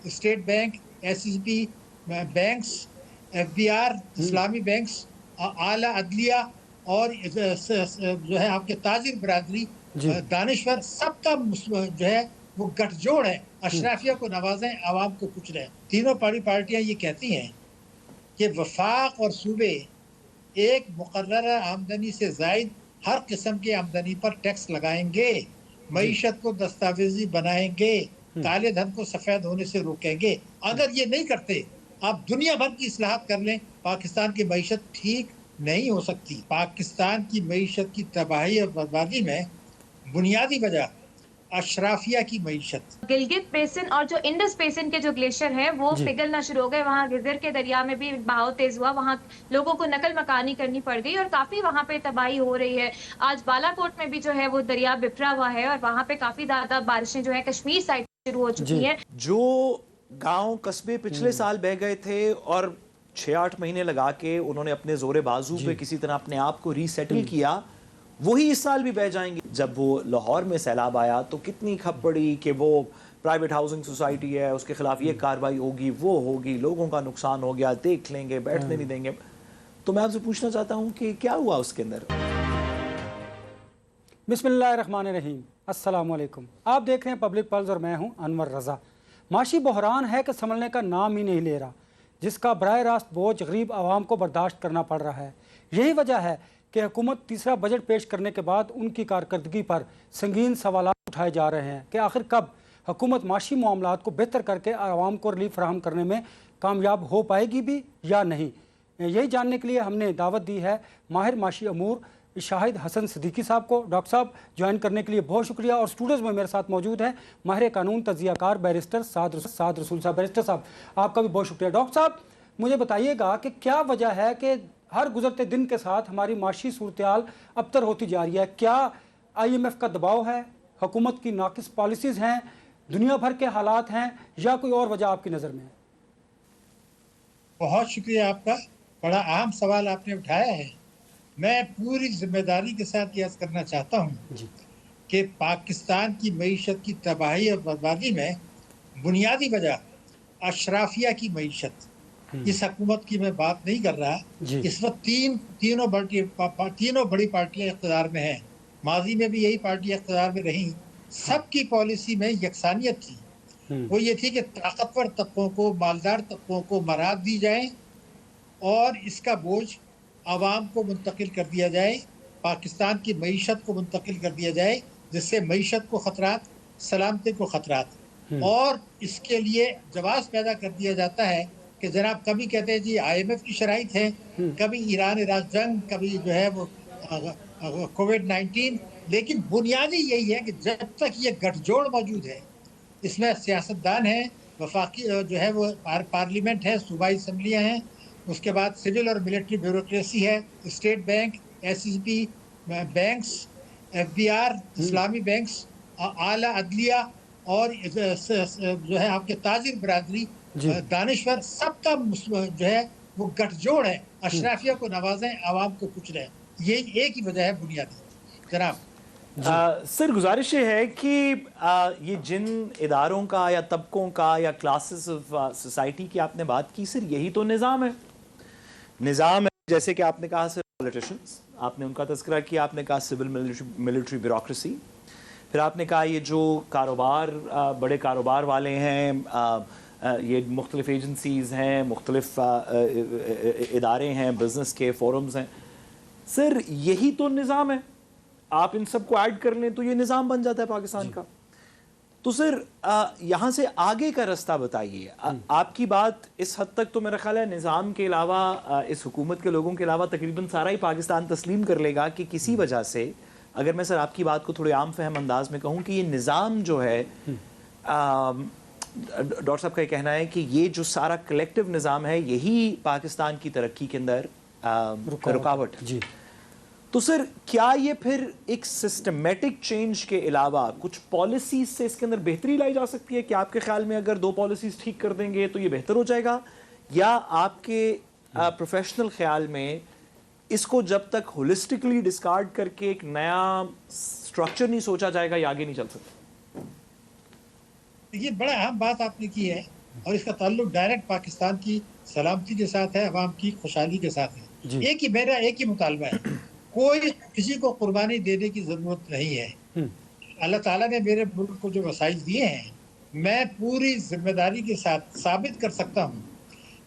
State bank, SCB banks, FBR, اسلامی banks, اعلیٰ عدلیہ اور جو ہے آپ کے تاجر برادری, دانشور, سب کا جو ہے وہ گٹھ جوڑ ہے. اشرافیہ کو نوازیں, عوام کو کچلیں. تینوں پارٹیاں یہ کہتی ہیں کہ وفاق اور صوبے ایک مقررہ آمدنی سے زائد ہر قسم کی آمدنی پر ٹیکس لگائیں گے, معیشت کو دستاویزی بنائیں گے, کالے دھن کو سفید ہونے سے روکیں گے. اگر یہ نہیں کرتے, آپ دنیا بھر کی اصلاحات کر لیں, پاکستان کی معیشت ٹھیک نہیں ہو سکتی. پاکستان کی معیشت کی تباہی اور بربادی میں بنیادی وجہ اشرافیہ کی معیشت. گلگت بیسن اور جو انڈس بیسن کے جو گلیشیئر ہیں وہ پگھلنا شروع ہو گئے. وہاں گزر کے دریا میں بھی بہاؤ تیز ہوا, وہاں لوگوں کو نقل مکانی کرنی پڑ گئی اور کافی وہاں پہ تباہی ہو رہی ہے. آج بالا کوٹ میں بھی جو ہے وہ دریا بفرا ہوا ہے اور وہاں پہ کافی زیادہ بارشیں جو ہے کشمیر سائڈ شروع ہو چکی ہیں. جو گاؤں قصبے پچھلے سال بہ گئے تھے اور 6-8 مہینے لگا کے انہوں نے اپنے زور بازو پہ کسی طرح اپنے آپ کو ری سیٹل کیا, وہی اس سال بھی بہ جائیں گے. جب وہ لاہور میں سیلاب آیا تو کتنی کھپ پڑی کہ وہ پرائیویٹ ہاؤسنگ سوسائٹی ہے, اس کے خلاف یہ کارروائی ہوگی, وہ ہوگی, لوگوں کا نقصان ہو گیا, دیکھ لیں گے, بیٹھنے نہیں دیں گے. تو میں آپ سے پوچھنا چاہتا ہوں کہ کیا ہوا اس کے اندر؟ بسم اللہ الرحمن الرحیم. السلام علیکم. آپ دیکھ رہے ہیں پبلک پلس اور میں ہوں انور رضا. معاشی بحران ہے کہ سنبھلنے کا نام ہی نہیں لے رہا, جس کا براہ راست بوجھ غریب عوام کو برداشت کرنا پڑ رہا ہے. یہی وجہ ہے کہ حکومت تیسرا بجٹ پیش کرنے کے بعد ان کی کارکردگی پر سنگین سوالات اٹھائے جا رہے ہیں کہ آخر کب حکومت معاشی معاملات کو بہتر کر کے عوام کو ریلیف فراہم کرنے میں کامیاب ہو پائے گی بھی یا نہیں. یہی جاننے کے لیے ہم نے دعوت دی ہے ماہر معاشی امور شاہد حسن صدیقی صاحب کو. ڈاکٹر صاحب جوائن کرنے کے لیے بہت شکریہ. اور اسٹوڈیوز میں میرے ساتھ موجود ہیں ماہر قانون تجزیہ کار بیرسٹر سعد رسول صاحب. بیرسٹر صاحب آپ کا بھی بہت شکریہ. ڈاکٹر صاحب مجھے بتائیے گا کہ کیا وجہ ہے کہ ہر گزرتے دن کے ساتھ ہماری معاشی صورتحال ابتر ہوتی جا رہی ہے؟ کیا IMF کا دباؤ ہے, حکومت کی ناقص پالیسیز ہیں, دنیا بھر کے حالات ہیں, یا کوئی اور وجہ آپ کی نظر میں ہے؟ بہت شکریہ آپ کا, بڑا اہم سوال آپ نے اٹھایا ہے. میں پوری ذمہ داری کے ساتھ یہ عرض کرنا چاہتا ہوں کہ پاکستان کی معیشت کی تباہی اور بربادی میں بنیادی وجہ اشرافیہ کی معیشت. اس حکومت کی میں بات نہیں کر رہا. اس وقت تینوں بڑی پارٹیاں اقتدار میں ہیں. ماضی میں بھی یہی پارٹیاں اقتدار میں رہیں. سب کی پالیسی میں یکسانیت تھی. وہ یہ تھی کہ طاقتور طبقوں کو, مالدار طبقوں کو مراعات دی جائیں اور اس کا بوجھ عوام کو منتقل کر دیا جائے, پاکستان کی معیشت کو منتقل کر دیا جائے, جس سے معیشت کو خطرات, سلامتی کو خطرات, اور اس کے لیے جواز پیدا کر دیا جاتا ہے کہ جناب کبھی کہتے ہیں جی IMF کی شرائط ہے, کبھی ایران عراق جنگ, کبھی جو ہے وہ COVID-19. لیکن بنیادی یہی ہے کہ جب تک یہ گٹھ جوڑ موجود ہے, اس میں سیاستدان ہیں, وفاقی جو ہے وہ پارلیمنٹ ہے, صوبائی اسمبلیاں ہیں, اس کے بعد سول اور ملٹری بیوروکریسی ہے, state bank, SCB banks, FBR, اسلامی بینکس, اعلیٰ عدلیہ اور جو ہے آپ کے تاجر برادری, دانشور, سب کا جو ہے وہ گٹھ جوڑ ہے. اشرافیہ کو نوازیں, عوام کو کچلیں. یہ ایک ہی وجہ ہے بنیادی. جناب سر گزارش یہ ہے کہ یہ جن اداروں کا یا طبقوں کا یا کلاسز آف سوسائٹی کی آپ نے بات کی, سر یہی تو نظام ہے. نظام ہے جیسے کہ آپ نے کہا سر پولیٹیشنز, آپ نے ان کا تذکرہ کیا, آپ نے کہا سول ملٹری بیوروکریسی, پھر آپ نے کہا یہ جو کاروبار, بڑے کاروبار والے ہیں, یہ مختلف ایجنسیز ہیں, مختلف ادارے ہیں, بزنس کے فورمز ہیں. سر یہی تو نظام ہے. آپ ان سب کو ایڈ کر لیں تو یہ نظام بن جاتا ہے پاکستان کا. تو سر یہاں سے آگے کا رستہ بتائیے. آپ کی بات اس حد تک تو میرا خیال ہے نظام کے علاوہ, اس حکومت کے لوگوں کے علاوہ تقریباً سارا ہی پاکستان تسلیم کر لے گا کہ کسی وجہ سے, اگر میں سر آپ کی بات کو تھوڑے عام فہم انداز میں کہوں کہ یہ نظام جو ہے, ڈاکٹر صاحب کا یہ کہنا ہے کہ یہ جو سارا کلیکٹیو نظام ہے یہی پاکستان کی ترقی کے اندر رکاوٹ ہے. تو سر کیا یہ پھر ایک سسٹمیٹک چینج کے علاوہ کچھ پالیسیز سے اس کے اندر بہتری لائی جا سکتی ہے کہ آپ کے خیال میں اگر 2 پالیسیز ٹھیک کر دیں گے تو یہ بہتر ہو جائے گا, یا آپ کے پروفیشنل خیال میں اس کو جب تک ہولسٹکلی ڈسکارڈ کر کے ایک نیا سٹرکچر نہیں سوچا جائے گا یہ آگے نہیں چل سکتا؟ یہ بڑا اہم بات آپ نے کی ہے. اور اس کا تعلق ڈائریکٹ پاکستان کی سلامتی کے ساتھ ہے, عوام کی خوشحالی کے ساتھ ہے. میرا ایک ہی مطالبہ ہے, کوئی کسی کو قربانی دینے کی ضرورت نہیں ہے. اللہ تعالیٰ نے میرے ملک کو جو وسائل دیے ہیں, میں پوری ذمہ داری کے ساتھ ثابت کر سکتا ہوں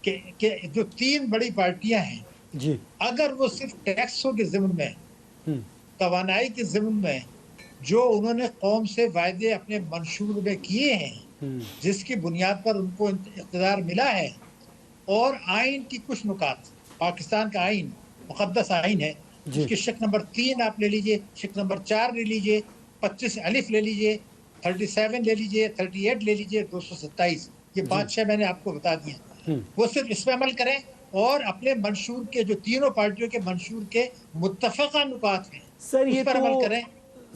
کہ جو 3 بڑی پارٹیاں ہیں, اگر وہ صرف ٹیکسوں کے ضمن میں, توانائی کے ضمن میں جو انہوں نے قوم سے وعدے اپنے منشور میں کیے ہیں, جس کی بنیاد پر ان کو اقتدار ملا ہے, اور آئین کی کچھ نکات, پاکستان کا آئین مقدس آئین ہے, اس کی شق نمبر 3 آپ لے لیجئے, شق نمبر 4 لے لیجئے, 25 الف لے لیجئے, 37 لے لیجئے, 38 لے لیجئے, 227, یہ 5-6 میں نے آپ کو بتا دیا. وہ صرف اس پہ عمل کریں اور اپنے منشور کے جو تینوں پارٹیوں کے منشور کے متفقہ نکات ہیں اس پر عمل کریں.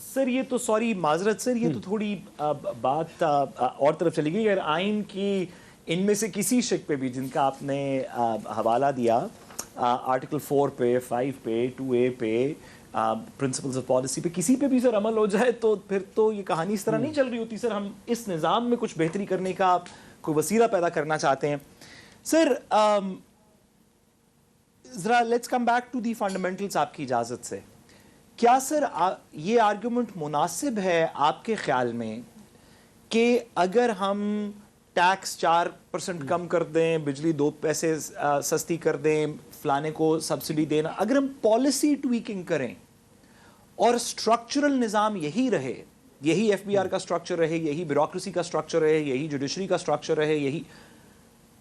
سر یہ تو سوری معذرت سر, یہ تو تھوڑی بات اور طرف چلی گئی. اگر آئین کی ان میں سے کسی شق پہ بھی جن کا آپ نے حوالہ دیا, آرٹیکل 4 پہ, 5 پہ, 2A پہ, پرنسپلز آف پالیسی پہ, کسی پہ بھی سر عمل ہو جائے تو پھر تو یہ کہانی اس طرح نہیں چل رہی ہوتی. سر ہم اس نظام میں کچھ بہتری کرنے کا کوئی وسیلہ پیدا کرنا چاہتے ہیں. سر ذرا let's come back to the fundamentals آپ کی اجازت سے. کیا سر یہ آرگیومنٹ مناسب ہے آپ کے خیال میں کہ اگر ہم ٹیکس 4% کم کر دیں, بجلی 2 پیسے سستی کر دیں, فلانے کو سبسڈی دینا, اگر ہم پالیسی ٹویکنگ کریں اور اسٹرکچرل نظام یہی رہے, یہی FBR کا اسٹرکچر رہے, یہی بیوروکریسی کا اسٹرکچر رہے, یہی جوڈیشری کا اسٹرکچر رہے, یہی,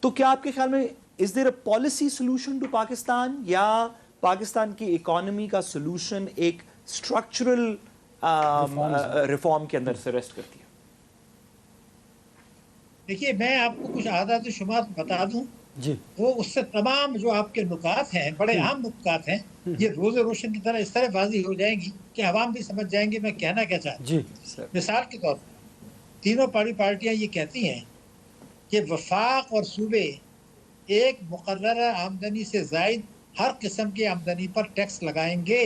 تو کیا آپ کے خیال میں is there a policy solution to Pakistan, یا پاکستان کی اکانومی کا سولوشن ایک اسٹرکچرل ریفارم کے اندر سے ریسٹ کرتی ہے؟ دیکھیے میں آپ کو کچھ اعداد و شمار بتا دوں, وہ اس سے تمام جو آپ کے نکات ہیں, بڑے اہم نکات ہیں, یہ روز روشن کی طرح اس طرح واضح ہو جائیں گی کہ عوام بھی سمجھ جائیں گے میں کہنا کیا چاہتا ہوں. مثال کے طور پر تینوں بڑی پارٹیاں یہ کہتی ہیں کہ وفاق اور صوبے ایک مقررہ آمدنی سے زائد ہر قسم کی آمدنی پر ٹیکس لگائیں گے,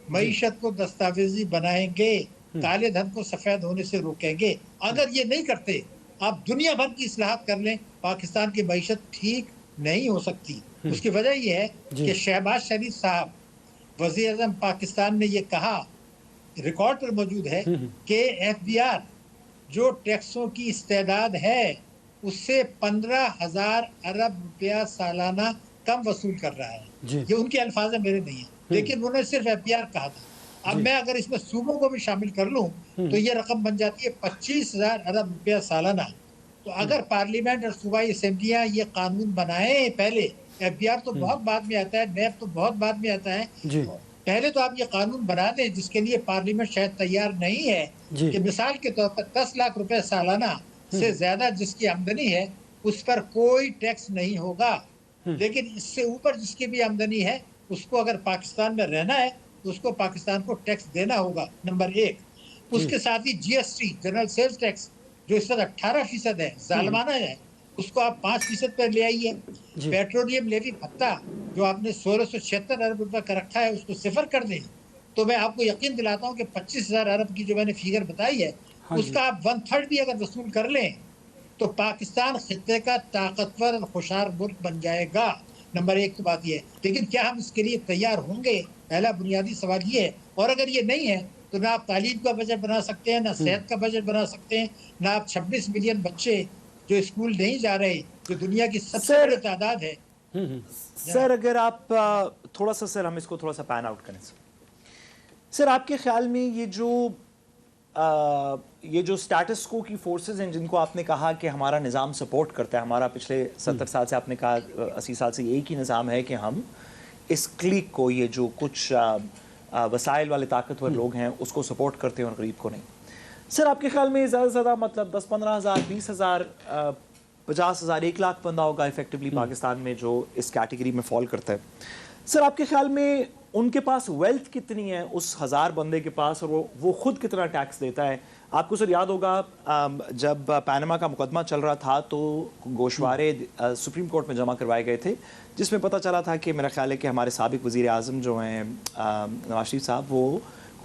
معیشت کو دستاویزی بنائیں گے, کالے دھن کو سفید ہونے سے روکیں گے. اگر یہ نہیں کرتے, آپ دنیا بھر کی اصلاحات کر لیں, پاکستان کی معیشت ٹھیک نہیں ہو سکتی. اس کی وجہ یہ ہے کہ شہباز شریف صاحب وزیر اعظم پاکستان نے یہ کہا, ریکارڈ پر موجود ہے, کہ FBR جو ٹیکسوں کی استعداد ہے اس سے 15,000 ارب روپیہ سالانہ کم وصول کر رہا ہے. یہ ان کے الفاظ میرے نہیں ہیں, لیکن انہوں نے صرف FBR کہا تھا. اب میں اگر اس میں صوبوں کو بھی شامل کر لوں تو یہ رقم بن جاتی ہے 25,000 ارب روپیہ سالانہ. تو اگر پارلیمنٹ اور صوبائی اسمبلیاں یہ قانون بنائیں, پہلے FBR تو بہت بعد میں آتا ہے, نیب تو بہت بعد میں آتا ہے, پہلے تو آپ یہ قانون بنا دیں جس کے لیے پارلیمنٹ شاید تیار نہیں ہے, کہ مثال کے طور پر 10 لاکھ روپے سالانہ سے زیادہ جس کی آمدنی ہے اس پر کوئی ٹیکس نہیں ہوگا, لیکن اس سے اوپر جس کی بھی آمدنی ہے اس کو اگر پاکستان میں رہنا ہے تو اس کو پاکستان کو ٹیکس دینا ہوگا, نمبر 1. اس کے ساتھ ہی GST جنرل سیلز ٹیکس جو اس وقت 18% ہے, ظالمانہ ہے, اس کو آپ 5% پر لے آئیے. پیٹرولیم لیوی بھتہ جو آپ نے 1676 ارب روپے کا رکھا ہے اس کو 0 کر دیں, تو میں آپ کو یقین دلاتا ہوں کہ 25,000 ارب کی جو میں نے فیگر بتائی ہے اس کا آپ 1/3 بھی اگر وصول کر لیں تو پاکستان خطے کا طاقتور اور خوشحال ملک بن جائے گا. نمبر 1 تو بات یہ ہے, لیکن کیا ہم اس کے لیے تیار ہوں گے؟ پہلا بنیادی سوال یہ ہے. اور اگر یہ نہیں ہے تو نہ آپ تعلیم کا بجٹ بنا سکتے ہیں, نہ صحت کا بجٹ بنا سکتے ہیں, نہ آپ 26 ملین بچے جو اسکول نہیں جا رہے, جو دنیا کی سب سے بڑی تعداد ہے. سر اگر آپ تھوڑا سا, سر ہم اس کو تھوڑا سا پین آؤٹ کریں. سر آپ کے خیال میں یہ جو سٹیٹس کو کی فورسز ہیں جن کو آپ نے کہا کہ ہمارا نظام سپورٹ کرتا ہے, ہمارا پچھلے 70 سال سے آپ نے کہا 80 سال سے ایک ہی نظام ہے کہ ہم اس کلیک کو, یہ جو کچھ وسائل والے طاقتور لوگ ہیں اس کو سپورٹ کرتے ہیں اور غریب کو نہیں. سر آپ کے خیال میں زیادہ سے زیادہ مطلب 10-15 ہزار, 20,000, 50,000, 1 لاکھ بندہ ہوگا افیکٹولی پاکستان میں جو اس کیٹیگری میں فال کرتا ہے. سر آپ کے خیال میں ان کے پاس ویلتھ کتنی ہے اس 1000 بندے کے پاس, اور وہ خود کتنا ٹیکس دیتا ہے؟ آپ کو سر یاد ہوگا جب پینما کا مقدمہ چل رہا تھا تو گوشوارے سپریم کورٹ میں جمع کروائے گئے تھے, جس میں پتہ چلا تھا کہ میرا خیال ہے کہ ہمارے سابق وزیر اعظم جو ہیں نواز شریف صاحب, وہ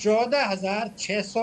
14,600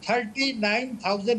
39,000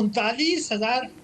39,000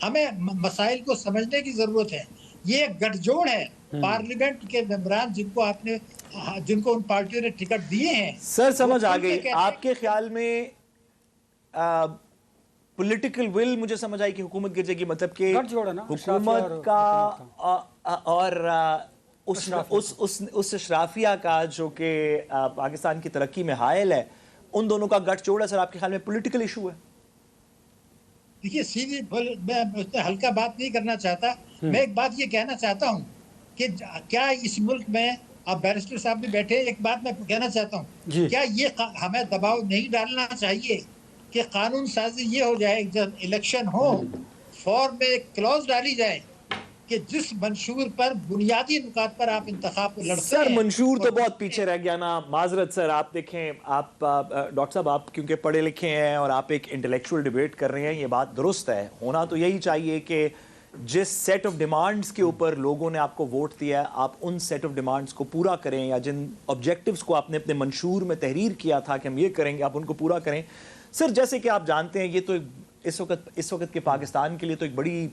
ہمیں مسائل کو سمجھنے کی ضرورت ہے. یہ ایک گٹھ جوڑ ہے پارلیمنٹ کے ممبران جن کو ان پارٹیوں نے ٹکٹ دیے ہیں. سر سمجھ آ گئی. آپ کے خیال میں پولیٹیکل ول مجھے سمجھ آئی کہ حکومت گر جائے گی, مطلب کہ حکومت کا اور اس اشرافیہ کا جو کہ پاکستان کی ترقی میں حائل ہے, ان دونوں کا گٹھ جوڑ ہے. سر آپ کے خیال میں پولیٹیکل ایشو ہے؟ دیکھیے سیدھی میں ہلکا بات نہیں کرنا چاہتا. میں ایک بات یہ کہنا چاہتا ہوں کہ کیا اس ملک میں, آپ بیرسٹر صاحب بھی بیٹھے, ایک بات میں کہنا چاہتا ہوں, کیا یہ ہمیں دباؤ نہیں ڈالنا چاہیے کہ قانون سازی یہ ہو جائے جب الیکشن ہو فورم میں ایک کلوز ڈالی جائے کہ جس منشور پر بنیادی نکات پر آپ انتخاب کو لڑتے ہیں. سر منشور تو بہت پیچھے رہ گیا نا. معذرت سر, آپ دیکھیں, آپ ڈاکٹر صاحب آپ کیونکہ پڑھے لکھے ہیں اور آپ ایک انٹلیکچوئل ڈیبیٹ کر رہے ہیں, یہ بات درست ہے. ہونا تو یہی چاہیے کہ جس سیٹ آف ڈیمانڈز کے اوپر لوگوں نے آپ کو ووٹ دیا ہے, آپ ان سیٹ آف ڈیمانڈز کو پورا کریں, یا جن آبجیکٹیوز کو آپ نے اپنے منشور میں تحریر کیا تھا کہ ہم یہ کریں گے, آپ ان کو پورا کریں. سر جیسے کہ آپ جانتے ہیں, یہ تو اس وقت کے پاکستان کے لیے تو ایک بڑی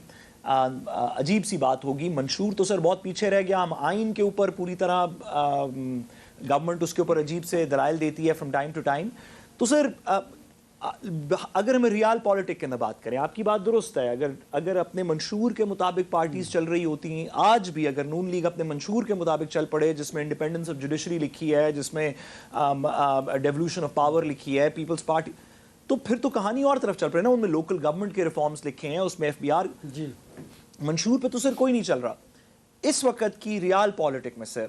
عجیب سی بات ہوگی. منشور تو سر بہت پیچھے رہ گیا. ہم آئین کے اوپر پوری طرح گورنمنٹ اس کے اوپر عجیب سے دلائل دیتی ہے فرام ٹائم ٹو ٹائم. تو سر اگر ہم ریال پالیٹک کے اندر بات کریں, آپ کی بات درست ہے, اگر اپنے منشور کے مطابق پارٹیز چل رہی ہوتی ہیں, آج بھی اگر نون لیگ اپنے منشور کے مطابق چل پڑے, جس میں انڈیپینڈنس آف جوڈیشری لکھی ہے, جس میں ڈیولوشن آف پاور لکھی ہے, پیپلز پارٹی, تو پھر تو کہانی اور طرف چل پڑے نا. ان میں لوکل گورنمنٹ کے ریفارمز لکھے ہیں, اس میں ایف بی آر, منشور پہ تو سر کوئی نہیں چل رہا. اس وقت کی ریال پالیٹک میں سر,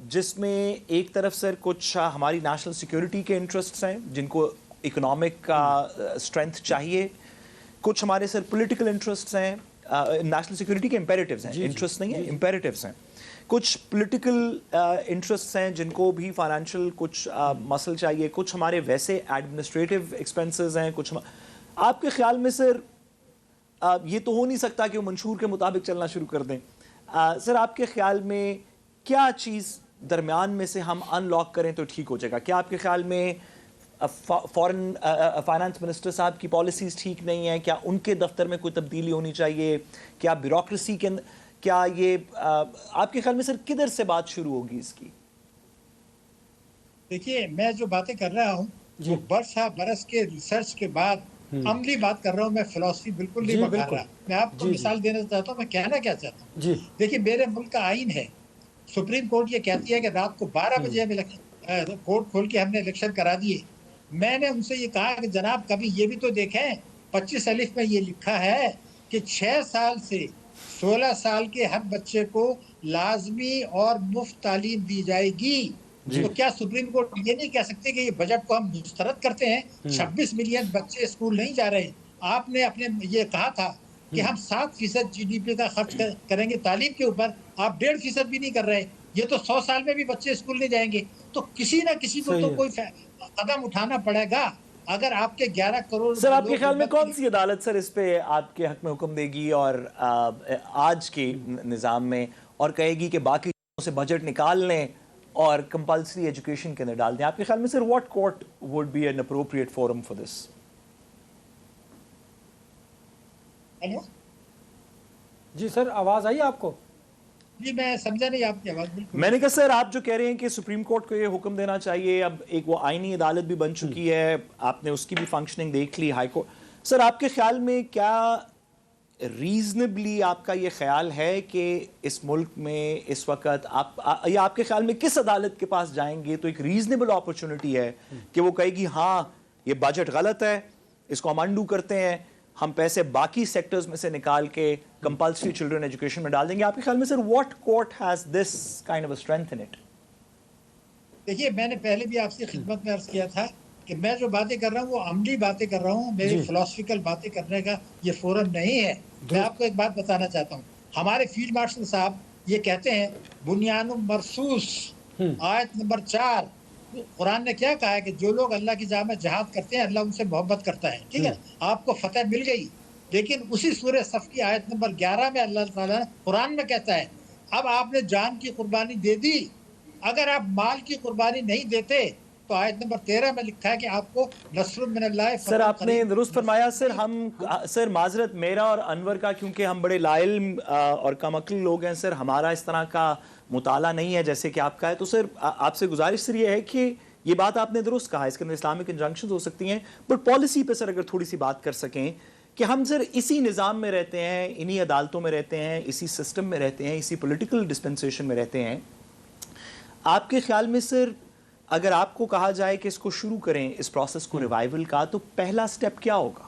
جس میں ایک طرف سر کچھ ہماری نیشنل سیکیورٹی کے انٹرسٹس ہیں جن کو اکنامک کا اسٹرینتھ چاہیے, کچھ ہمارے سر پولیٹیکل انٹرسٹس ہیں, نیشنل سیکیورٹی کے امپیریٹیوز ہیں, انٹرسٹ نہیں ہیں, امپیریٹیوز ہیں. کچھ پولیٹیکل انٹرسٹس ہیں جن کو بھی فائنینشیل کچھ مسل چاہیے, کچھ ہمارے ویسے ایڈمنسٹریٹو ایکسپینسز ہیں, کچھ آپ کے خیال میں سر یہ تو ہو نہیں سکتا کہ وہ منشور کے مطابق چلنا شروع کر دیں. سر آپ کے خیال میں کیا چیز درمیان میں سے ہم ان لاک کریں تو ٹھیک ہو جائے گا؟ کیا آپ کے خیال میں فورن فائنانس منسٹر صاحب کی پالیسیز ٹھیک نہیں ہیں؟ کیا ان کے دفتر میں کوئی تبدیلی ہونی چاہیے؟ کیا بیوروکریسی کے کیا یہ آپ کے خیال میں سر کدھر سے بات شروع ہوگی اس کی؟ دیکھیے میں جو باتیں کر رہا ہوں وہ برس کے ریسرچ کے بعد عملی بات کر رہا ہوں. میں فلسفی بالکل نہیں بتا رہا. میں آپ کو مثال دینا چاہتا ہوں. میں کہنا کیا چاہتا ہوں, دیکھیے میرے ملک کا آئین ہے, سپریم کورٹ یہ کہتی ہے کہ رات کو 12 بجے ہمیں کورٹ کھول کے ہم نے الیکشن کرا دیے. میں نے ان سے یہ کہا کہ جناب کبھی یہ بھی تو دیکھیں 25 الف میں یہ لکھا ہے کہ 6 سال سے 16 سال کے ہر بچے کو لازمی اور مفت تعلیم دی جائے گی. تو کیا سپریم کورٹ یہ نہیں کہہ سکتے کہ یہ بجٹ کو ہم مسترد کرتے ہیں؟ 26 ملین بچے اسکول نہیں جا رہے. آپ نے اپنے یہ کہا تھا کہ ہم 7% جی ڈی پی کا خرچ کریں گے تعلیم کے اوپر, آپ 1.5% بھی نہیں کر رہے. یہ تو 100 سال میں بھی بچے اسکول نہیں جائیں گے. تو کسی نہ کسی کو تو کوئی قدم اٹھانا پڑے گا. اگر آپ کے 11 کروڑ سر آپ کے خیال میں کون سی عدالت سر اس پہ آپ کے حق میں حکم دے گی اور آج کے نظام میں, اور کہے گی کہ باقی سے بجٹ نکال لیں اور کمپلسری ایجوکیشن کے اندر ڈال دیں؟ آپ کے خیال میں sir what court would be an appropriate forum for this? جی سر آواز آئی آپ کو؟ جی میں سمجھا نہیں آپ کی آواز. بالکل میں نے کہا سر آپ جو کہہ رہے ہیں کہ سپریم کورٹ کو یہ حکم دینا چاہیے, اب ایک وہ آئینی عدالت بھی بن چکی ہے, آپ نے اس کی بھی فنکشننگ دیکھ لی, ہائی کورٹ. سر آپ کے خیال میں کیا ریزنبلی آپ کا یہ خیال ہے کہ اس ملک میں اس وقت یا آپ کے خیال میں کس عدالت کے پاس جائیں گے تو ایک ریزنیبل اپرچونٹی ہے کہ وہ کہے گی ہاں یہ بجٹ غلط ہے, اس کو ہم انڈو کرتے ہیں, ہم پیسے باقی سیکٹرز میں سے نکال کے کمپلسری چلڈرن ایجوکیشن میں ڈال دیں گے؟ آپ کے خیال میں sir what court has this kind of a strength in it? دیکھیے میں نے پہلے بھی آپ سے خدمت میں عرض کیا تھا کہ میں جو باتیں کر رہا ہوں وہ عملی باتیں کر رہا ہوں. میری فلسفیکل باتیں کرنے کا یہ فورم نہیں ہے. میں آپ کو ایک بات بتانا چاہتا ہوں. ہمارے فیلڈ مارشل صاحب یہ کہتے ہیں بنیان مرصوص آیت نمبر 4, قرآن نے کیا کہا ہے کہ جو لوگ اللہ کی راہ میں جہاد کرتے ہیں اللہ ان سے محبت کرتا ہے. ٹھیک ہے, آپ کو فتح مل گئی. لیکن اسی سورہ صف کی آیت نمبر 11 میں اللہ تعالیٰ قرآن میں کہتا ہے اب آپ نے جان کی قربانی دے دی, اگر آپ مال کی قربانی نہیں دیتے تو آیت نمبر 13 میں لکھا ہے کہ آپ کو نصر من اللہ. سر آپ نے درست فرمایا. سر معذرت میرا اور انور کا، کیونکہ ہم بڑے لا علم اور کم عقل لوگ ہیں سر، ہمارا اس طرح کا مطالعہ نہیں ہے جیسے کہ آپ کا ہے. تو سر آپ سے گزارش سر یہ ہے کہ یہ بات آپ نے درست کہا، اس کے اندر اسلامک انجنکشنز ہو سکتی ہیں، بٹ پالیسی پہ سر اگر تھوڑی سی بات کر سکیں کہ ہم سر اسی نظام میں رہتے ہیں، انہی عدالتوں میں رہتے ہیں، اسی سسٹم میں رہتے ہیں، اسی پولیٹیکل ڈسپنسیشن میں رہتے ہیں. آپ کے خیال میں سر اگر آپ کو کہا جائے کہ اس کو شروع کریں، اس پروسیس کو ریوائیول کا، تو پہلا سٹیپ کیا ہوگا؟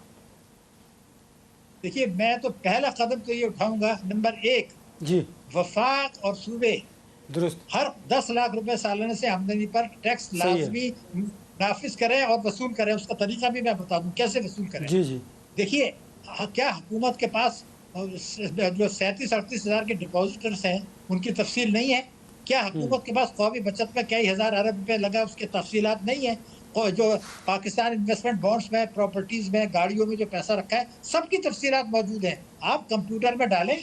دیکھیے میں تو پہلا قدم تو یہ اٹھاؤں گا، نمبر 1 جی وفاق اور صوبے درست ہر 10 لاکھ روپے سالانہ سے آمدنی پر ٹیکس لازمی نافذ کریں اور وصول کریں. اس کا طریقہ بھی میں بتا دوں کیسے وصول کریں. جی جی دیکھیے کیا حکومت کے پاس جو 37-38 ہزار کے ڈپازٹرز ہیں ان کی تفصیل نہیں ہے؟ کیا حکومت کے پاس قومی بچت میں کئی ہزار ارب روپے لگا اس کی تفصیلات نہیں ہیں؟ جو پاکستان انویسٹمنٹ بانڈز میں، پراپرٹیز میں، گاڑیوں میں جو پیسہ رکھا ہے سب کی تفصیلات موجود ہیں. آپ کمپیوٹر میں ڈالیں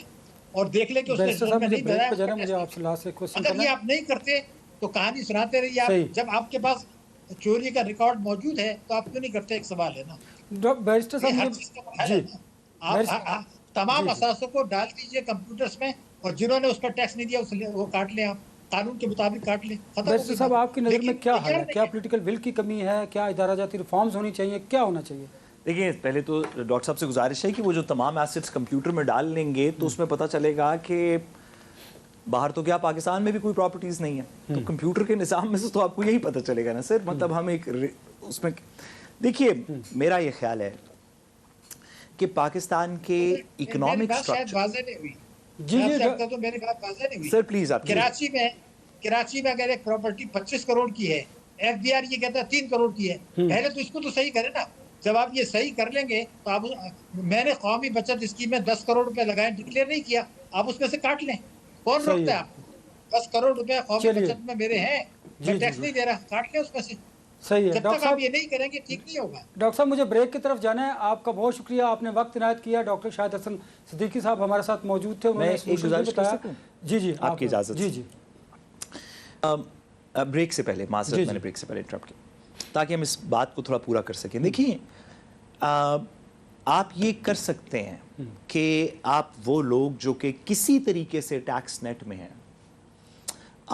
اور دیکھ لیں کہ اس میں نہیں بتایا. مجھے آپ سے اگر یہ آپ نہیں کرتے تو کہانی سناتے رہیے آپ. جب آپ کے پاس چوری کا ریکارڈ موجود ہے تو آپ کیوں نہیں کرتے؟ ایک سوال ہے نا. بیرسٹر صاحب ہر چیز کا مرحلہ ہے نا. آپ تمام اثاثوں کو ڈال دیجئے کمپیوٹرز میں، اور جنہوں نے اس پر ٹیکس نہیں دیا وہ کاٹ لیں، آپ قانون کے مطابق کاٹ لیں. بیرسٹر صاحب آپ کی نظر میں کیا حل ہے؟ کیا پولیٹیکل ول کی کمی ہے؟ کیا ادارہ جاتی ریفارمز ہونی چاہیے؟ کیا ہونا چاہیے؟ دیکھیں پہلے تو ڈاکٹر صاحب سے گزارش ہے کہ وہ جو تمام ایسٹس کمپیوٹر میں ڈال لیں گے تو اس میں پتہ چلے گا کہ باہر تو کیا پاکستان میں بھی کوئی پراپرٹیز نہیں ہے، تو کمپیوٹر کے نظام میں سے تو آپ کو یہی پتہ چلے گا نا سر. مطلب ہم ایک اس میں دیکھیے میرا یہ خیال ہے کہ پاکستان کے اکنامک سر پلیز آپ کراچی میں اگر ایک پراپرٹی 25 کروڑ کی ہے، ایف بی آر یہ کہتا ہے 3 کروڑ کی ہے. پہلے تو اس کو تو صحیح کرے نا. جب آپ یہ صحیح کر لیں گے تو آپ میں نے قومی بچت اسکیم میں 10 کروڑ روپے لگائے، ڈکلیئر نہیں کیا، آپ اس میں سے کاٹ لیں. کون روکتا ہے آپ کو؟ 10 کروڑ روپے قومی بچت میں میرے ہیں، میں ٹیکس نہیں دے رہا، کاٹ لیں اس میں سے. صحیح ہے. جب تک آپ یہ نہیں کریں گے ٹھیک نہیں ہوگا. ڈاکٹر صاحب مجھے بریک کی طرف جانا ہے. آپ کا بہت شکریہ، آپ نے وقت عنایت کیا. ڈاکٹر شاہد حسن صدیقی صاحب ہمارے ساتھ موجود تھے. میں ایک گزارش کر سکوں؟ جی جی آپ کی اجازت. جی جی بریک سے پہلے معذرت میں نے بریک سے پہلے انٹرپٹ کیا تاکہ ہم اس بات کو تھوڑا پورا کر سکیں. دیکھیے آپ یہ کر سکتے ہیں کہ آپ وہ لوگ جو کہ کسی طریقے سے ٹیکس نیٹ میں ہیں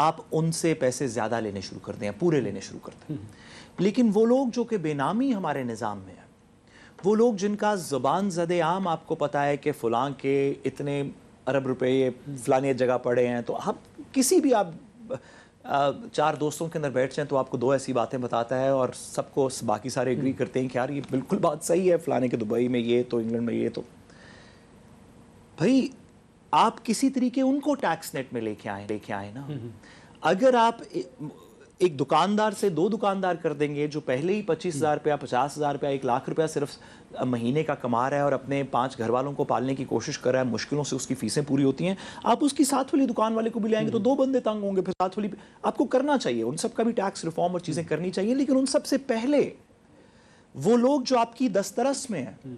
آپ ان سے پیسے زیادہ لینے شروع کر دیں، پورے لینے شروع کر دیں. لیکن وہ لوگ جو کہ بے نامی ہمارے نظام میں ہیں، وہ لوگ جن کا زبان زد عام آپ کو پتہ ہے کہ فلاں کے اتنے ارب روپے فلانی جگہ پڑے ہیں، تو آپ کسی بھی آپ 4 دوستوں کے اندر بیٹھ جائیں تو آپ کو 2 ایسی باتیں بتاتا ہے اور سب کو باقی سارے اگری کرتے ہیں کہ یار یہ بالکل بات صحیح ہے، فلانے کے دبئی میں یہ، تو انگلینڈ میں یہ. تو بھائی آپ کسی طریقے ان کو ٹیکس نیٹ میں لے کے آئیں نا. اگر آپ ایک دکاندار سے 2 دکاندار کر دیں گے جو پہلے ہی 25,000 روپیہ 50,000 روپیہ 1 لاکھ روپیہ صرف مہینے کا کما رہا ہے اور اپنے 5 گھر والوں کو پالنے کی کوشش کر رہا ہے، مشکلوں سے اس کی فیسیں پوری ہوتی ہیں، آپ اس کی ساتھ والی دکان والے کو بھی لائیں گے تو 2 بندے تنگ ہوں گے. پھر ساتھ والی آپ کو کرنا چاہیے، ان سب کا بھی ٹیکس ریفارم اور چیزیں کرنی چاہیے. لیکن ان سب سے پہلے وہ لوگ جو آپ کی دسترس میں ہیں،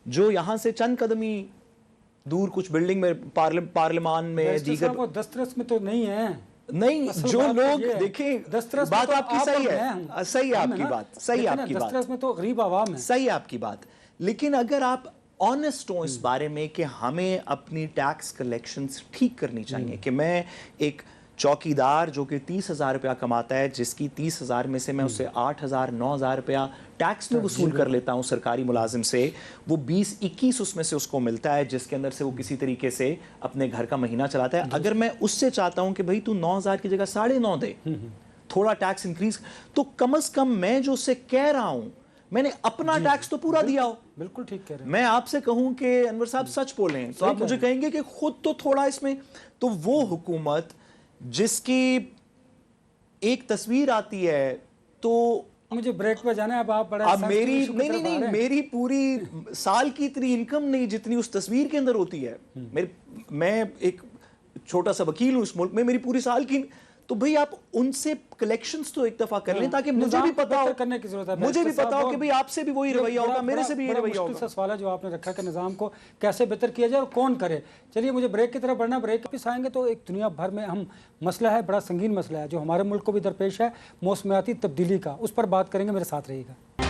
جو یہاں سے چند قدمی دور کچھ بلڈنگ میں پارلیمان میں دیگر دسترس میں تو نہیں ہے. نہیں جو لوگ دیکھیں بات آپ کی صحیح ہے، صحیح آپ کی بات، صحیح آپ کی بات، دسترس میں تو غریب عوام ہے، صحیح آپ کی بات. لیکن اگر آپ آنیسٹ ہوں اس بارے میں کہ ہمیں اپنی ٹیکس کلیکشنز ٹھیک کرنی چاہیے، کہ میں ایک چوکیدار جو کہ 30,000 روپیہ کماتا ہے، جس کی 30,000 میں سے میں اسے 8,000 9,000 روپیہ ٹیکس میں وصول کر لیتا ہوں سرکاری ملازم سے، وہ 20-21 اس میں سے اس کو ملتا ہے جس کے اندر سے وہ کسی طریقے سے اپنے گھر کا مہینہ چلاتا ہے. اگر میں اس سے چاہتا ہوں کہ بھئی تو 9,000 کی جگہ 9.5 دے، تھوڑا ٹیکس انکریز، تو کم از کم میں جو اس سے کہہ رہا ہوں میں نے اپنا ٹیکس تو پورا دیا ہو. بالکل ٹھیک کہہ رہے ہیں. میں آپ سے کہوں کہ انور صاحب سچ بولیں تو آپ مجھے کہیں گے کہ خود تو تھوڑا اس میں، تو وہ حکومت جس کی ایک تصویر آتی ہے تو مجھے بریک پہ جانا ہے. اب آپ بڑا میری پوری سال کی اتنی انکم نہیں جتنی اس تصویر کے اندر ہوتی ہے. میں ایک چھوٹا سا وکیل ہوں اس ملک میں، میری پوری سال کی تو بھئی آپ ان سے کلیکشنز تو ایک دفعہ کر لیں تاکہ مجھے بھی پتا ہو، کرنے کی ضرورت ہے، مجھے بھی پتا ہو کہ بھئی آپ سے بھی وہی رویہ ہوگا، میرے سے بھی یہ رویہ ہوگا۔ مشکل سا سوال ہے جو آپ نے رکھا کہ نظام کو کیسے بہتر کیا جائے اور کون کرے۔ چلیے مجھے بریک کی طرف بڑھنا، بریک واپس آئیں گے تو ایک دنیا بھر میں اہم مسئلہ ہے، بڑا سنگین مسئلہ ہے جو ہمارے ملک کو بھی درپیش ہے، موسمیاتی تبدیلی کا، اس پر بات کریں گے، میرے ساتھ رہیے گا۔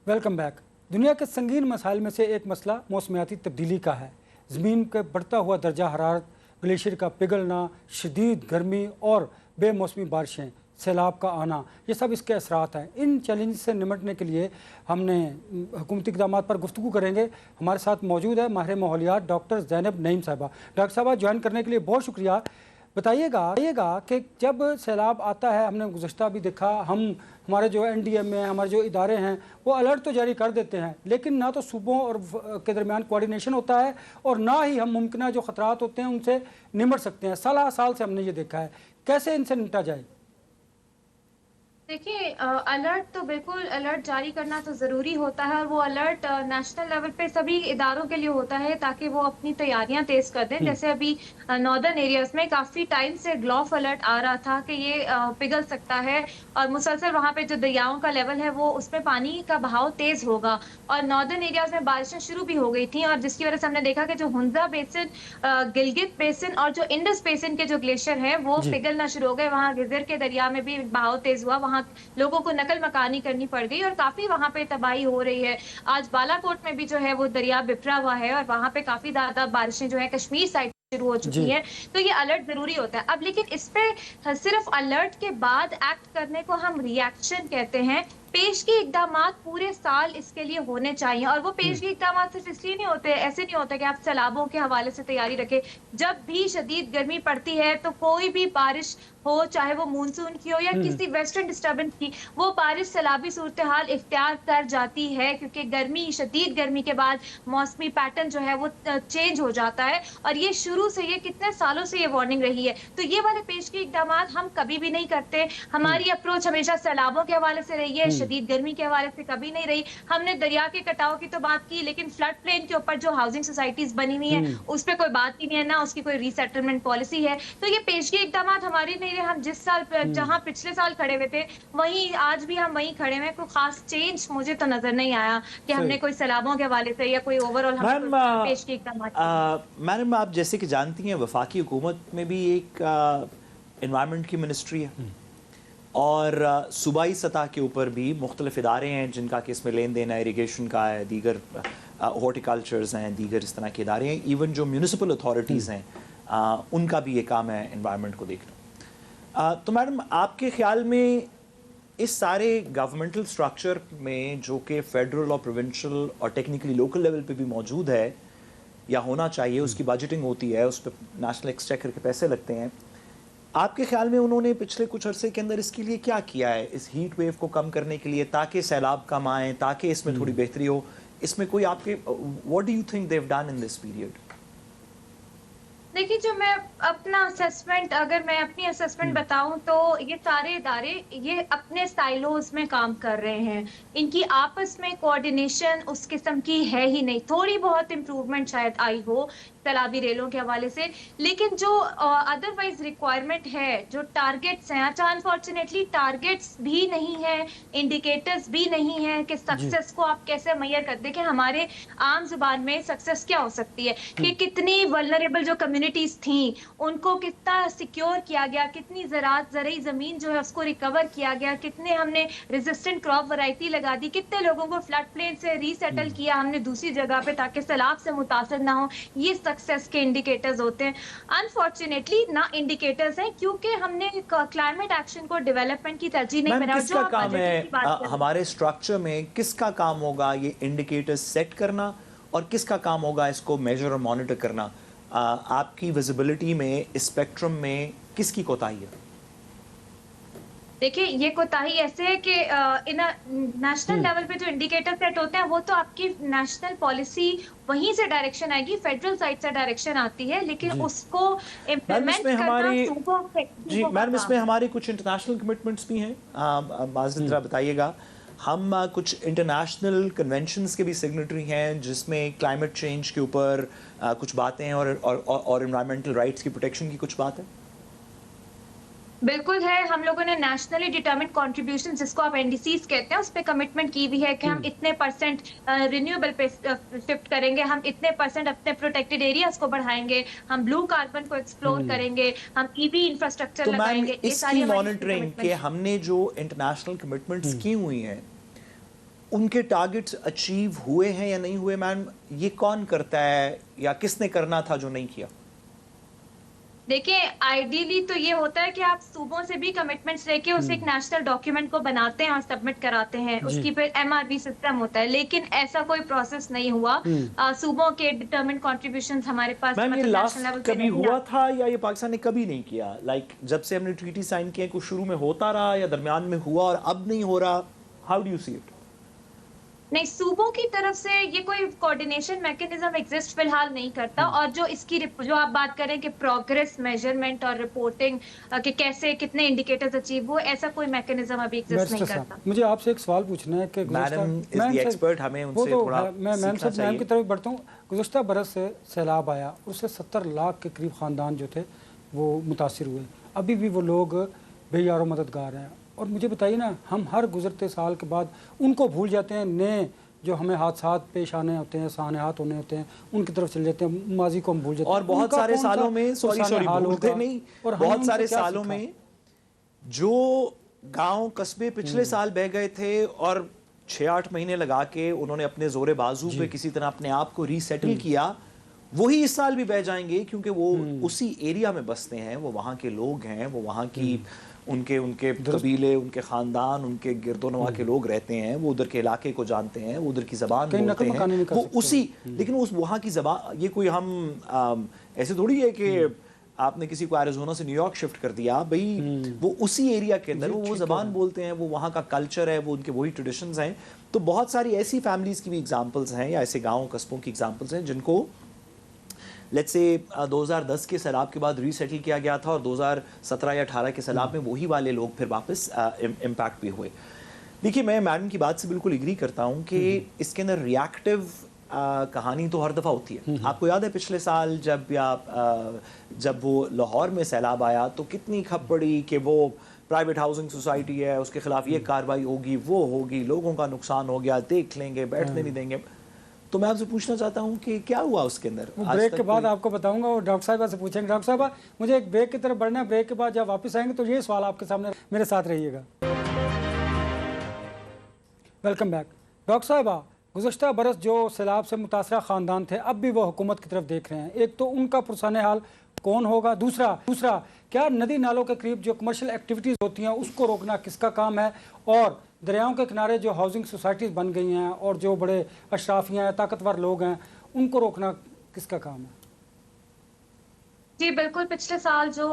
Welcome back. دنیا کے سنگین مسائل میں سے ایک مسئلہ موسمیاتی تبدیلی کا ہے۔ زمین کے بڑھتا ہوا درجہ حرارت، گلیشیئر کا پگھلنا، شدید گرمی اور بے موسمی بارشیں، سیلاب کا آنا، یہ سب اس کے اثرات ہیں۔ ان چیلنج سے نمٹنے کے لیے ہم نے حکومتی اقدامات پر گفتگو کریں گے۔ ہمارے ساتھ موجود ہے ماہر ماحولیات ڈاکٹر زینب نعیم صاحبہ۔ ڈاکٹر صاحبہ جوائن کرنے کے لیے بہت شکریہ۔ بتائیے گا کہ جب سیلاب آتا ہے، ہم نے گزشتہ بھی دیکھا، ہمارے جو این ڈی ایم ہیں، ہمارے جو ادارے ہیں، وہ الرٹ تو جاری کر دیتے ہیں، لیکن نہ تو صوبوں اور کے درمیان کوارڈینیشن ہوتا ہے اور نہ ہی ہم ممکنہ جو خطرات ہوتے ہیں ان سے نمٹ سکتے ہیں۔ سال سے ہم نے یہ دیکھا ہے، کیسے ان سے نمٹا جائے؟ دیکھیے، الرٹ تو بالکل الرٹ جاری کرنا تو ضروری ہوتا ہے، اور وہ الرٹ نیشنل لیول پہ سبھی اداروں کے لیے ہوتا ہے تاکہ وہ اپنی تیاریاں تیز کر دیں۔ جیسے ابھی ناردرن ایریاز میں کافی ٹائم سے گلوف الرٹ آ رہا تھا کہ یہ پگھل سکتا ہے، اور مسلسل وہاں پہ جو دریاؤں کا لیول ہے وہ اس میں پانی کا بہاؤ تیز ہوگا، اور ناردرن ایریاز میں بارشیں شروع بھی ہو گئی تھیں، اور جس کی وجہ سے ہم نے دیکھا کہ جو ہنزا بیسن، گلگت بیسن اور جو انڈس بیسن کے جو گلیشیئر ہیں وہ پگھلنا شروع ہو گئے۔ وہاں گزر کے دریا میں بھی بہاؤ تیز ہوا، وہاں لوگوں کو نقل مکانی کرنی پڑ گئی اور کافی وہاں پہ تباہی ہو رہی ہے۔ آج بالا کوٹ میں بھی جو ہے وہ دریا بپھرا ہوا ہے، اور وہاں پہ کافی زیادہ بارشیں جو ہے کشمیر سائڈ شروع ہو چکی ہیں، تو یہ الرٹ ضروری ہوتا ہے۔ اب لیکن اس پہ صرف الرٹ کے بعد ایکٹ کرنے کو ہم ری ایکشن کہتے ہیں۔ پیشگی اقدامات پورے سال اس کے لیے ہونے چاہیے، اور وہ پیشگی اقدامات صرف اس لیے نہیں ہوتے، ایسے نہیں ہوتے کہ آپ سیلابوں کے حوالے سے تیاری رکھیں۔ جب بھی شدید گرمی پڑتی ہے تو کوئی بھی بارش ہو، چاہے وہ مونسون کی ہو یا کسی ویسٹرن ڈسٹربنس کی، وہ بارش سیلابی صورتحال اختیار کر جاتی ہے، کیونکہ شدید گرمی کے بعد موسمی پیٹرن جو ہے وہ چینج ہو جاتا ہے، اور یہ شروع سے، یہ کتنے سالوں سے یہ وارننگ رہی ہے۔ تو یہ والے پیشگی اقدامات ہم کبھی بھی نہیں کرتے۔ ہماری اپروچ ہمیشہ سیلابوں کے حوالے سے رہی ہے، شدید گرمی کے حوالے سے کبھی نہیں رہی۔ ہم نے دریا کے کٹاؤ کی تو بات کی، لیکن فلڈ پلین کے اوپر جو ہاؤسنگ سوسائٹیز بنی ہوئی ہیں اس پہ کوئی بات ہی نہیں ہے، نہ اس کی کوئی ری سیٹلمنٹ پالیسی ہے۔ تو یہ پیشگی اقدامات ہماری نہیں رہے۔ ہم جس سال جہاں پچھلے سال کھڑے ہوئے تھے وہیں آج بھی ہم وہیں کھڑے ہوئے۔ کوئی خاص چینج مجھے تو نظر نہیں آیا کہ ہم نے کوئی سیلابوں کے حوالے سے یا کوئی اوور آل پیشگی اقدامات۔ میڈم، آپ جیسے کہ جانتی ہیں وفاقی حکومت میں بھی ایک انوائرمنٹ کی منسٹری ہے، اور صوبائی سطح کے اوپر بھی مختلف ادارے ہیں جن کا کہ اس میں لین دین ہے، اریگیشن کا ہے، دیگر ہارٹیکلچرز ہیں، دیگر اس طرح کے ادارے ہیں، ایون جو میونسپل اتھارٹیز ہیں ان کا بھی یہ کام ہے انوائرمنٹ کو دیکھنا۔ تو میڈم، آپ کے خیال میں اس سارے گورنمنٹل سٹرکچر میں جو کہ فیڈرل اور پروونشل اور ٹیکنیکلی لوکل لیول پہ بھی موجود ہے یا ہونا چاہیے، اس کی بجٹنگ ہوتی ہے، اس پہ نیشنل ایکسچیکر کے پیسے لگتے ہیں، آپ کے خیال میں انہوں نے پچھلے کچھ عرصے کے اندر اس کے لیے کیا کیا ہے اس ہیٹ ویو کو کم کرنے کے لیے، تاکہ سیلاب کم آئیں، تاکہ اس میں تھوڑی بہتری ہو؟ اس میں کوئی آپ کے what do you think they have done in this period? دیکھیے، جو میں اپنا اسیسمنٹ، اگر میں اپنی اسیسمنٹ بتاؤں تو یہ سارے ادارے یہ اپنے سائلوز میں کام کر رہے ہیں، ان کی آپس میں کوارڈینیشن اس قسم کی ہے ہی نہیں۔ تھوڑی بہت امپروومنٹ شاید آئی ہو سیلابی ریلوں کے حوالے سے، لیکن جو ادروائز ریکوائرمنٹ ہے، جو ٹارگیٹس ہیں، اچھا انفارچونیٹلی ٹارگیٹس بھی نہیں ہیں، انڈیکیٹرز بھی نہیں ہیں کہ سکسیس کو آپ کیسے میئر کر دیں۔ کہ ہمارے عام زبان میں سکسیس کیا ہو سکتی ہے کہ کتنی ولنریبل جو کمیونٹیز تھیں ان کو کتنا سیکیور کیا گیا، کتنی زرعی زمین جو ہے اس کو ریکور کیا گیا، کتنے ہم نے ریزسٹنٹ کراپ ورائٹی لگا دی، کتنے لوگوں کو فلڈ پلین سے ری سیٹل کیا ہم نے دوسری جگہ پہ تاکہ سیلاب سے متاثر نہ ہو۔ یہ سکسیس کے انڈیکیٹرز ہوتے ہیں۔ انفارچونیٹلی نہ انڈیکیٹرز ہیں، کیونکہ ہم نے کلائمیٹ ایکشن کو ڈیولپمنٹ کی ترجیح نہیں بنا۔ کس کا کام ہے ہمارے اسٹرکچر میں، کس کا کام ہوگا یہ انڈیکیٹرز سیٹ کرنا، اور کس کا کام ہوگا اس کو میجر اور مانیٹر کرنا؟ آپ کی ویزیبلٹی میں اسپیکٹرم میں کس کی کوتاہی ہے؟ دیکھیں، یہ کوتاہی ایسے ہے کہ نیشنل لیول پہ جو انڈیکیٹر سیٹ ہوتے ہیں وہ تو آپ کی نیشنل پالیسی وہیں سے ڈائریکشن آئے گی، فیڈرل سائٹ سے ڈائریکشن آتی ہے، لیکن اس کو امپلیمنٹ کرنا صوبوں سے۔ جی میڈم، اس میں ہماری کچھ انٹرنیشنل کمٹمنٹس بھی ہیں، معذرت ذرا بتائیے گا۔ ہم کچھ انٹرنیشنل کنونشنز کے بھی سگنیٹری ہیں جس میں کلائمیٹ چینج کے اوپر کچھ باتیں ہیں اور انوائرمنٹل رائٹس کی پروٹیکشن کی کچھ بات ہے. بالکل ہے. ہم لوگوں نے نیشنلی ڈیٹرمنڈ کنٹریبیوشن جس کو آپ NDCs کہتے ہیں اس پہ کمٹمنٹ کی ہوئی ہے کہ ہم اتنے پرسنٹ رینیویبل پہ شفٹ کریں گے, ہم اتنے پرسنٹ اپنے پروٹیکٹڈ ایریاز کو بڑھائیں گے, ہم بلو کاربن کو ایکسپلور کریں گے, ہم EV انفراسٹرکچر لگائیں گے. اس کی مانیٹرنگ کہ ہم نے جو انٹرنیشنل کمٹمنٹس کی ہوئی ہیں ان کے ٹارگٹس اچیو ہوئے ہیں یا نہیں ہوئے میم, یہ کون کرتا ہے یا کس نے کرنا تھا جو نہیں کیا؟ دیکھیں آئیڈیلی تو یہ ہوتا ہے کہ آپ صوبوں سے بھی کمٹمنٹس لے کے اسے ایک نیشنل ڈاکیومنٹ کو بناتے ہیں اور سبمٹ کراتے ہیں, اس کی پھر MRB سسٹم ہوتا ہے, لیکن ایسا کوئی پروسیس نہیں ہوا. صوبوں کے ڈیٹرمنڈ کنٹریبیوشنز ہمارے پاس میم یہ لاسٹ کبھی ہوا تھا یا یہ پاکستان نے کبھی نہیں کیا؟ لائک جب سے ہم نے ٹریٹی سائن کیا کچھ شروع میں ہوتا رہا یا درمیان میں ہوا اور اب نہیں ہو رہا؟ How do you see it? نہیں, صوبوں کی طرف سے یہ کوئی کوارڈینیشن میکینزم ایگزسٹ فی الحال نہیں کرتا. اور جو اس کی جو آپ بات کریں کہ پروگریس میجرمنٹ اور رپورٹنگ کہ کیسے کتنے انڈیکیٹرز اچیو ہوئے, ایسا کوئی میکینزم ابھی ایگزسٹ نہیں کرتا. مجھے آپ سے ایک سوال پوچھنا ہے کہ میں میم کی طرف بڑھتا ہوں. گزشتہ برس سے سیلاب آیا, اس سے 70 لاکھ کے قریب خاندان جو تھے وہ متاثر ہوئے. ابھی بھی وہ لوگ بے یار و مددگار ہیں. اور مجھے بتائیے نا, ہم ہر گزرتے سال کے بعد ان کو بھول جاتے ہیں, نئے جو ہمیں حادثات پیش آنے ہوتے ہیں, سانحات ہونے ہوتے ہیں, ان کی طرف چل جاتے ہیں, ماضی کو ہم بھول جاتے ہیں. اور بہت سارے سالوں میں بھولتے نہیں, بہت سارے سالوں میں جو گاؤں قصبے پچھلے سال بہ گئے تھے اور 6-8 مہینے لگا کے انہوں نے اپنے زور بازو پہ کسی طرح اپنے آپ کو ری سیٹل کیا, وہی اس سال بھی بہ جائیں گے کیونکہ وہ اسی ایریا میں بستے ہیں, وہ وہاں کے لوگ ہیں, وہ وہاں کی ان کے قبیلے, ان کے خاندان, ان کے گرد و نواح کے لوگ رہتے ہیں, وہ ادھر کے علاقے کو جانتے ہیں, وہ ادھر کی زبان بولتے ہیں, وہ اسی لیکن اس وہاں کی زبان, یہ کوئی ہم ایسے تھوڑی ہے کہ آپ نے کسی کو ایریزونا سے نیو یارک شفٹ کر دیا, بھئی وہ اسی ایریا کے اندر وہ زبان بولتے ہیں, وہ وہاں کا کلچر ہے, وہ ان کے وہی ٹریڈیشنز ہیں. تو بہت ساری ایسی فیملیز کی بھی ایگزامپلز ہیں یا ایسے گاؤں قصبوں کی ایگزامپلز ہیں جن کو لیٹس سے 2010 کے سیلاب کے بعد ری سیٹل کیا گیا تھا اور 2017 یا 18 کے سیلاب میں وہی والے لوگ پھر واپس امپیکٹ بھی ہوئے. دیکھیے میں میڈم کی بات سے بالکل ایگری کرتا ہوں کہ اس کے اندر ریاکٹیو کہانی تو ہر دفعہ ہوتی ہے. آپ کو یاد ہے پچھلے سال جب وہ لاہور میں سیلاب آیا تو کتنی کھپ پڑی کہ وہ پرائیویٹ ہاؤسنگ سوسائٹی ہے, اس کے خلاف یہ کارروائی ہوگی, وہ ہوگی, لوگوں کا نقصان ہو گیا, دیکھ لیں گے, بیٹھنے نہیں دیں گے. تو میں آپ سے پوچھنا چاہتا ہوں کہ کیا ہوا اس کے اندر؟ بریک کے بعد آپ کو بتاؤں گا, اور ڈاکٹر صاحبہ سے پوچھیں گے. ڈاکٹر صاحبہ مجھے ایک بریک کی طرف بڑھنا ہے, بریک کے بعد جب واپس آئیں گے تو یہ سوال آپ کے سامنے, میرے ساتھ رہیے گا. Welcome back. ڈاکٹر صاحبہ گزشتہ برس جو سیلاب سے متاثرہ خاندان تھے اب بھی وہ حکومت کی طرف دیکھ رہے ہیں. ایک تو ان کا پرسان حال کون ہوگا, دوسرا کیا ندی نالوں کے قریب جو کمرشل ایکٹیویٹیز ہوتی ہیں اس کو روکنا کس کا کام ہے, اور دریاؤں کے کنارے جو ہاؤسنگ سوسائٹیز بن گئی ہیں اور جو بڑے اشرافیاں ہیں, طاقتور لوگ ہیں, ان کو روکنا کس کا کام ہے؟ جی بالکل, پچھلے سال جو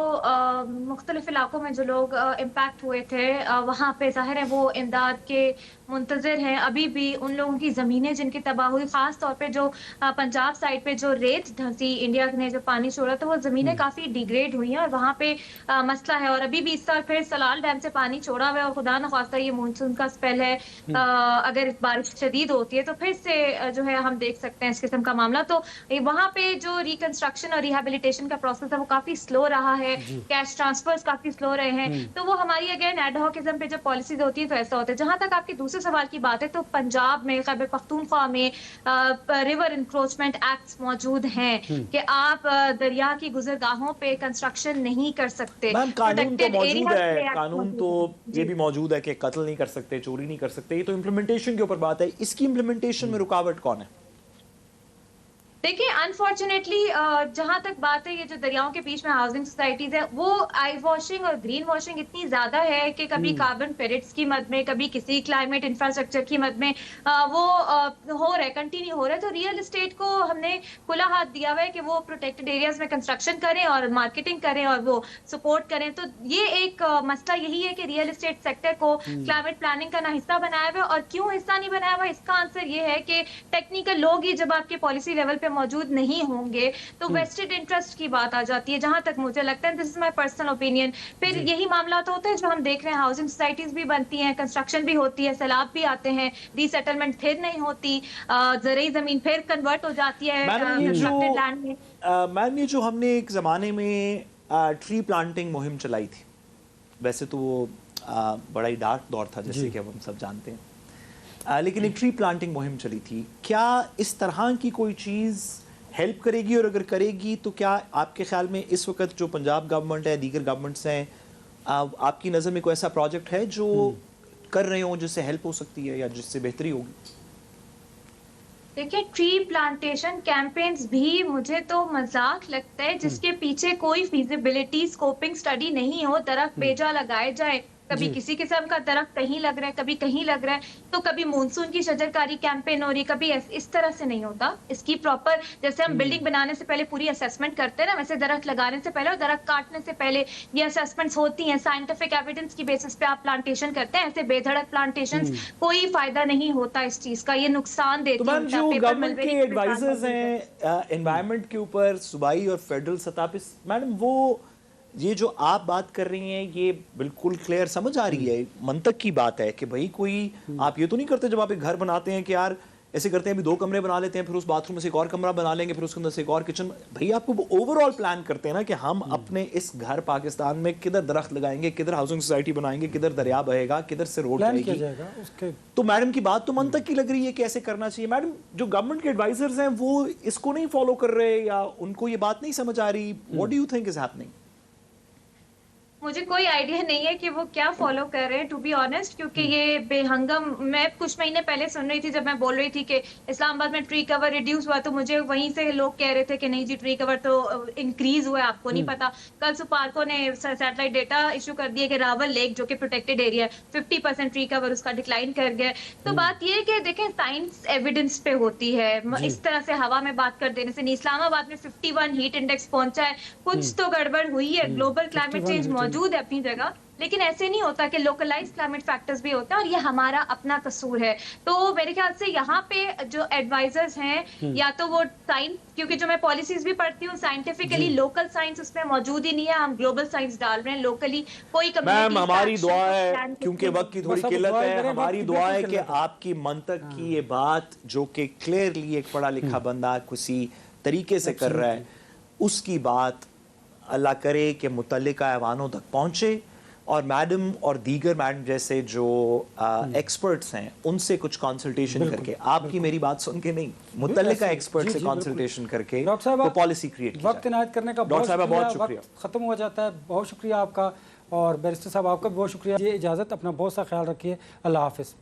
مختلف علاقوں میں جو لوگ امپیکٹ ہوئے تھے وہاں پہ ظاہر ہے وہ امداد کے منتظر ہیں. ابھی بھی ان لوگوں کی زمینیں جن کی تباہ ہوئی, خاص طور پہ جو پنجاب سائڈ پہ جو ریت دھنسی, انڈیا نے جو پانی چھوڑا تو وہ زمینیں کافی ڈیگریڈ ہوئی ہیں اور وہاں پہ مسئلہ ہے. اور ابھی بھی اس سال پھر سلال ڈیم سے پانی چھوڑا ہوا ہے اور خدا نخواستہ یہ مونسون کا اسپیل ہے, اگر بارش شدید ہوتی ہے تو پھر سے جو ہے ہم دیکھ سکتے ہیں اس قسم کا معاملہ. تو وہاں پہ جو ریکنسٹرکشن اور ریہیبلیٹیشن کا پروسیس ہے وہ کافی سلو رہا ہے, کیش ٹرانسفرز کافی سلو رہے ہیں. تو وہ ہماری اگین ایڈ ہاکزم پہ جب پالیسیز ہوتی ہیں تو ایسا ہوتا ہے. جہاں تک آپ کے دوسرے سوال کی بات ہے تو پنجاب میں, خیبر پختونخوا میں ریور انکروچمنٹ ایکٹس موجود ہیں کہ آپ دریا کی گزرگاہوں پہ کنسٹرکشن نہیں کر سکتے. قانون تو موجود ہے, قانون تو یہ بھی موجود ہے کہ قتل نہیں کر سکتے, چوری نہیں کر سکتے. یہ تو امپلیمنٹیشن کے اوپر بات ہے. اس کی امپلیمنٹیشن میں رکاوٹ کون ہے؟ دیکھیں انفارچونیٹلی جہاں تک بات ہے یہ جو دریاؤں کے بیچ میں ہاؤسنگ سوسائٹیز ہیں وہ آئی واشنگ اور گرین واشنگ اتنی زیادہ ہے کہ کبھی کاربن کریڈٹس کی مد میں, کبھی کسی کلائمیٹ انفراسٹرکچر کی مد میں وہ ہو رہا ہے, کنٹینیو ہو رہا ہے. تو ریئل اسٹیٹ کو ہم نے کھلا ہاتھ دیا ہوا ہے کہ وہ پروٹیکٹڈ ایریاز میں کنسٹرکشن کریں اور مارکیٹنگ کریں اور وہ سپورٹ کریں. تو یہ ایک مسئلہ یہی ہے کہ ریئل اسٹیٹ سیکٹر کو کلائمیٹ پلاننگ کا نہ حصہ بنایا ہوا ہے. اور کیوں حصہ نہیں بنایا ہوا, اس کا آنسر یہ ہے کہ ٹیکنیکل لوگ ہی جب آپ کے پالیسی لیول پہ موجود نہیں ہوں گے تو ویسٹڈ انٹرسٹ کی بات آ جاتی ہے جہاں تک مجھے لگتا ہے. دس از مائی پرسنل اوپینین. پھر یہی معاملات ہوتے ہیں جو ہم دیکھ رہے ہیں, ہاؤسنگ سوسائٹیز بھی بنتی ہیں, کنسٹرکشن بھی ہوتی ہے, سیلاب بھی آتے ہیں, ری سیٹلمنٹ پھر نہیں ہوتی, زرعی زمین پھر کنورٹ ہو جاتی ہے کنسٹرکٹڈ لینڈ میں. میم یہ جو ہم نے ایک زمانے میں ٹری پلانٹنگ مہم چلائی تھی, ویسے تو وہ بڑا ہی ڈارک دور تھا جیسے کہ ہم سب جانتے ہیں, لیکن ایک ٹری پلانٹنگ مہم چلی تھی. کیا اس طرح کی کوئی چیز ہیلپ کرے گی, اور اگر کرے گی تو کیا آپ کے خیال میں اس وقت جو پنجاب گورنمنٹ ہے, دیگر گورنمنٹس ہیں, آپ کی نظر میں کوئی ایسا پروجیکٹ ہے جو کر رہے ہوں جس سے ہیلپ ہو سکتی ہے یا جس سے بہتری ہوگی؟ دیکھیں, ٹری پلانٹیشن کیمپینز بھی مجھے تو مذاق لگتا ہے جس کے پیچھے کوئی فیزیبلٹی اسکوپنگ اسٹڈی نہیں ہو. درخت بیجا لگائے جائے, کبھی کسی قسم کا درخت کہیں لگ رہا ہے, کبھی کہیں لگ رہا ہے, تو کبھی مونسون کی شجرکاری کیمپین ہو رہی ہے, کبھی اس طرح سے نہیں ہوتا. اس کی پراپر, جیسے ہم بلڈنگ بنانے سے پہلے پوری اسیسمنٹ کرتے ہیں نا, ویسے درخت لگانے سے پہلے اور درخت کاٹنے سے پہلے یہ اسیسمنٹس ہوتی ہیں. سائنٹیفک ایویڈنس کی بیسس پہ آپ پلانٹیشن کرتے ہیں. ایسے بے دھڑک پلانٹیشن کوئی فائدہ نہیں ہوتا اس چیز کا, یہ نقصان دیتی ہے. جو گورنمنٹ کے ایڈوائزرز ہیں انوائرمنٹ کے اوپر صوبائی اور فیڈرل سطح پہ, میڈم وہ یہ جو آپ بات کر رہی ہیں یہ بالکل کلیئر سمجھ آ رہی ہے, منطق کی بات ہے کہ بھائی کوئی آپ یہ تو نہیں کرتے جب آپ ایک گھر بناتے ہیں کہ یار ایسے کرتے ہیں ابھی 2 کمرے بنا لیتے ہیں, پھر اس باتھ روم میں سے ایک اور کمرہ بنا لیں گے, پھر اس کے اندر سے ایک اور کچن. بھائی آپ کو اوور آل پلان کرتے ہیں نا کہ ہم اپنے اس گھر پاکستان میں کدھر درخت لگائیں گے, کدھر ہاؤسنگ سوسائٹی بنائیں گے, کدھر دریا بہے گا, کدھر سے روڈ جائے گی. تو میڈم کی بات تو منطق کی لگ رہی ہے کہ ایسے کرنا چاہیے. میڈم جو گورنمنٹ کے ایڈوائزرز ہیں وہ اس کو نہیں فالو کر رہے یا ان کو یہ بات نہیں سمجھ آ رہی. What do you think is happening? مجھے کوئی آئیڈیا نہیں ہے کہ وہ کیا فالو کر رہے ہیں, ٹو بی آنیسٹ, کیونکہ یہ بے ہنگم. میں کچھ مہینے پہلے سن رہی تھی جب میں بول رہی تھی کہ اسلام آباد میں ٹری کور ریڈیوس ہوا, تو مجھے وہیں سے لوگ کہہ رہے تھے کہ نہیں جی ٹری کور تو انکریز ہوا ہے, آپ کو نہیں پتا. کل سپارکو نے سیٹلائٹ ڈیٹا ایشو کر دیا کہ راول لیک جو کہ پروٹیکٹڈ ایریا ہے 50% ٹری کور اس کا ڈکلائن کر گیا. تو بات یہ ہے کہ دیکھیں سائنس ایویڈنس پہ ہوتی ہے. اس طرح سے ہوا میں بات کر دینے سے نہیں. اسلام آباد میں 51 ہیٹ انڈیکس پہنچا ہے, کچھ تو گڑبڑ ہوئی ہے. گلوبل کلائمیٹ چینج موجود ہے اپنی جگہ, لیکن ایسے نہیں ہوتا کہ لوکلائز کلائمیٹ فیکٹرز بھی ہوتے ہیں, اور یہ ہمارا اپنا قصور ہے. تو میرے خیال سے یہاں پہ جو ایڈوائزرز ہیں یا تو وہ سائنس, کیونکہ جو میں پالیسیز بھی پڑھتی ہوں سائنٹیفکلی لوکل سائنس اس میں موجود ہی نہیں ہے. ہم گلوبل سائنس ڈال رہے ہیں لوکلی. کوئی میم ہماری دعا ہے, کیونکہ وقت کی تھوڑی قلت ہے, ہماری دعا ہے کہ آپ کی منطق کی یہ بات جو کہ کلیئرلی ایک پڑھا لکھا بندہ کسی طریقے سے کر رہا ہے, اس کی بات اللہ کرے کہ متعلقہ ایوانوں تک پہنچے, اور میڈم اور دیگر میڈم جیسے جو ایکسپرٹس ہیں ان سے کچھ کنسلٹیشن کر کے, آپ کی میری بات سن کے نہیں, متعلقہ ایکسپرٹ سے کنسلٹیشن کر کے وہ پالیسی کریٹ کی جائے. وقت عنایت کرنے کا بہت شکریہ. ختم ہو جاتا ہے, بہت شکریہ آپ کا, اور بیرسٹر صاحب آپ کا بھی بہت شکریہ. یہ اجازت, اپنا بہت سا خیال رکھیے. اللہ حافظ.